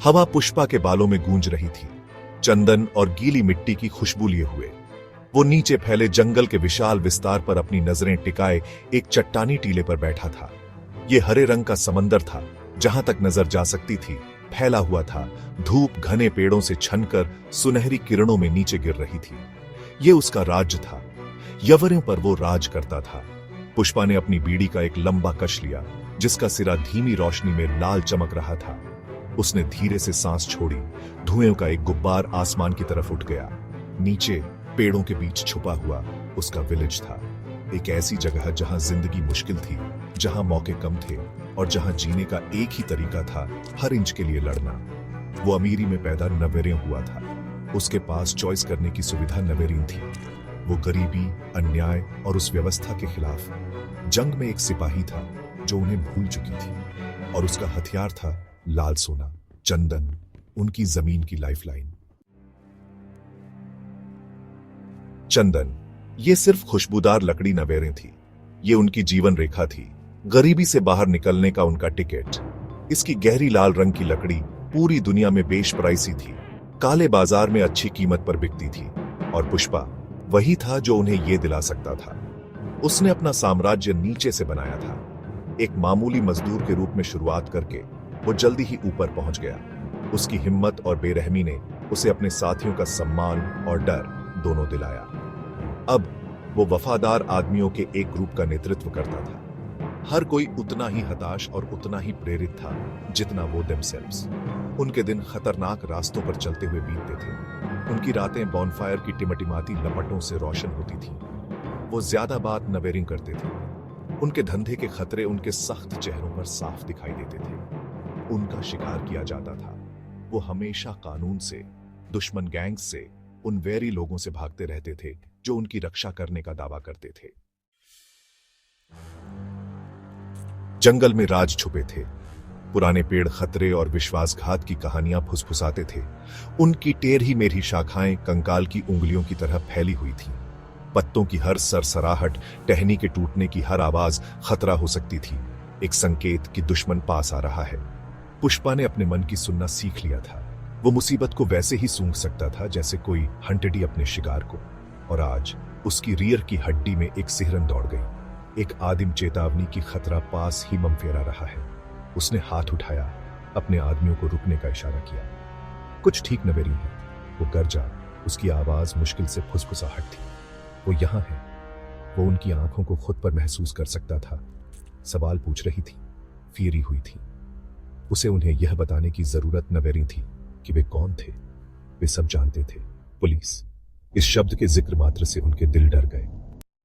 हवा पुष्पा के बालों में गूंज रही थी, चंदन और गीली मिट्टी की खुशबू लिए हुए। वो नीचे फैले जंगल के विशाल विस्तार पर अपनी नजरें टिकाए एक चट्टानी टीले पर बैठा था। ये हरे रंग का समंदर था, जहां तक नजर जा सकती थी, फैला हुआ था। धूप घने पेड़ों से छनकर सुनहरी किरणों में नीचे गिर रही थी। ये उसका राज्य था, यवरों पर वो राज करता था। पुष्पा ने अपनी बीड़ी का एक लंबा कश लिया, जिसका सिरा धीमी रोशनी में लाल चमक रहा था। उसने धीरे से सांस छोड़ी। धुएं का एक गुब्बार आसमान की तरफ उठ गया। नीचे पेड़ों के बीच छुपा हुआ उसका विलेज था, एक ऐसी जगह जहां जिंदगी मुश्किल थी, जहां मौके कम थे और जहां जीने का एक ही तरीका था, हर इंच के लिए लड़ना। वो अमीरी में पैदा नवेरे हुआ था, उसके पास चॉइस करने की सुविधा नवेरीन थी। वो गरीबी, अन्याय और उस व्यवस्था के खिलाफ जंग में एक सिपाही था जो उन्हें भूल चुकी थी, और उसका हथियार था लाल सोना, चंदन, उनकी जमीन की लाइफलाइन। चंदन, ये सिर्फ खुशबूदार लकड़ी नवेरें थी, ये उनकी जीवन रेखा थी, गरीबी से बाहर निकलने का उनका टिकट। इसकी गहरी लाल रंग की लकड़ी पूरी दुनिया में बेशप्राइसी थी, काले बाजार में अच्छी कीमत पर बिकती थी, और पुष्पा वही था जो उन्हें यह दिला सकता था। उसने अपना साम्राज्य नीचे से बनाया था। एक मामूली मजदूर के रूप में शुरुआत करके वो जल्दी ही ऊपर पहुंच गया। उसकी हिम्मत और बेरहमी ने उसे अपने साथियों का सम्मान और डर दोनों दिलाया। अब वो वफादार आदमियों के एक ग्रुप का नेतृत्व करता था। हर कोई उतना ही हताश और उतना ही प्रेरित था जितना वो देमसेल्व्स। उनके दिन खतरनाक रास्तों पर चलते हुए बीतते थे। उनकी रातें बॉनफायर की टिमटिमाती लपटों से रोशन होती थी। वो ज्यादा बात नवेरिंग करते थे। उनके धंधे के खतरे उनके सख्त चेहरों पर साफ दिखाई देते थे। उनका शिकार किया जाता था। वो हमेशा कानून से, दुश्मन गैंग से, उन वैरी लोगों से भागते रहते थे जो उनकी रक्षा करने का दावा करते थे। जंगल में राज छुपे थे। पुराने पेड़ खतरे और विश्वासघात की कहानियां फुसफुसाते थे। उनकी टेढ़ी मेढ़ी शाखाएं कंकाल की उंगलियों की तरह फैली हुई थीं। पत्तों की हर सरसराहट, टहनी के टूटने की हर आवाज खतरा हो सकती थी, एक संकेत कि दुश्मन पास आ रहा है। पुष्पा ने अपने मन की सुनना सीख लिया था। वो मुसीबत को वैसे ही सूंघ सकता था जैसे कोई हंटडी अपने शिकार को, और आज उसकी रीढ़ की हड्डी में एक सिहरन दौड़ गई, एक आदिम चेतावनी की खतरा पास ही मंफेरा रहा है। उसने हाथ उठाया, अपने आदमियों को रुकने का इशारा किया। कुछ ठीक नवेरी है, वो गरजा। उसकी आवाज मुश्किल से फुसफुसाहट थी। वो यहां है। वो उनकी आंखों को खुद पर महसूस कर सकता था। सवाल पूछ रही थी, फिरी हुई थी। उसे उन्हें यह बताने की जरूरत नवेरी थी कि वे कौन थे। वे सब जानते थे। पुलिस। इस शब्द के जिक्र मात्र से उनके दिल डर गए।